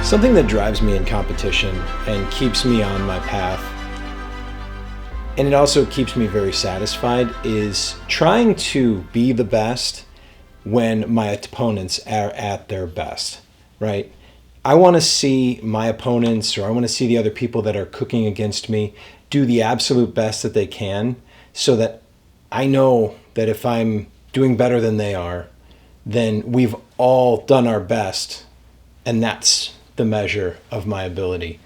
Something that drives me in competition and keeps me on my path, and it also keeps me very satisfied, is trying to be the best when my opponents are at their best, right? I want to see my opponents, or I want to see the other people that are cooking against me, do the absolute best that they can, so that I know that if I'm doing better than they are, then we've all done our best, and that's the measure of my ability.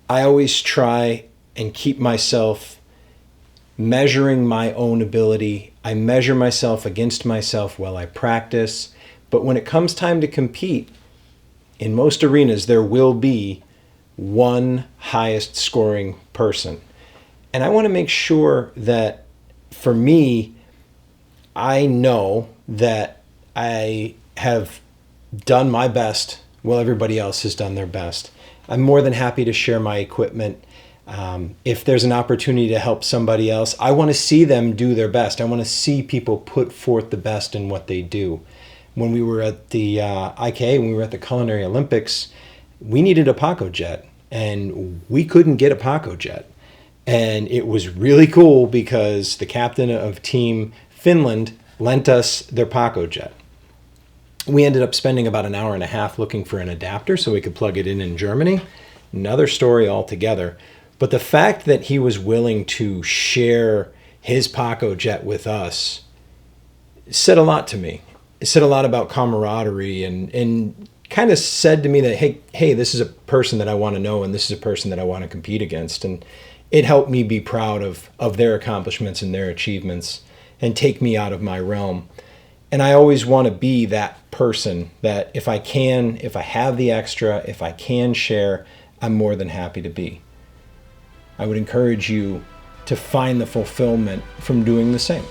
I always try and keep myself measuring my own ability. I measure myself against myself while I practice, but when it comes time to compete, in most arenas there will be one highest scoring person. And I want to make sure that for me, I know that I have done my best while everybody else has done their best. I'm more than happy to share my equipment. If there's an opportunity to help somebody else, I want to see them do their best. I want to see people put forth the best in what they do. When we were at the IKA, when we were at the Culinary Olympics, we needed a Paco jet, and we couldn't get a Paco jet. And it was really cool because the captain of Team Finland lent us their Paco jet. We ended up spending about an hour and a half looking for an adapter so we could plug it in Germany. Another story altogether. But the fact that he was willing to share his Paco jet with us said a lot to me. It said a lot about camaraderie and kind of said to me that, hey, this is a person that I want to know, and this is a person that I want to compete against. And it helped me be proud of their accomplishments and their achievements and take me out of my realm. And I always want to be that person that if I have the extra, if I can share, I'm more than happy to be. I would encourage you to find the fulfillment from doing the same.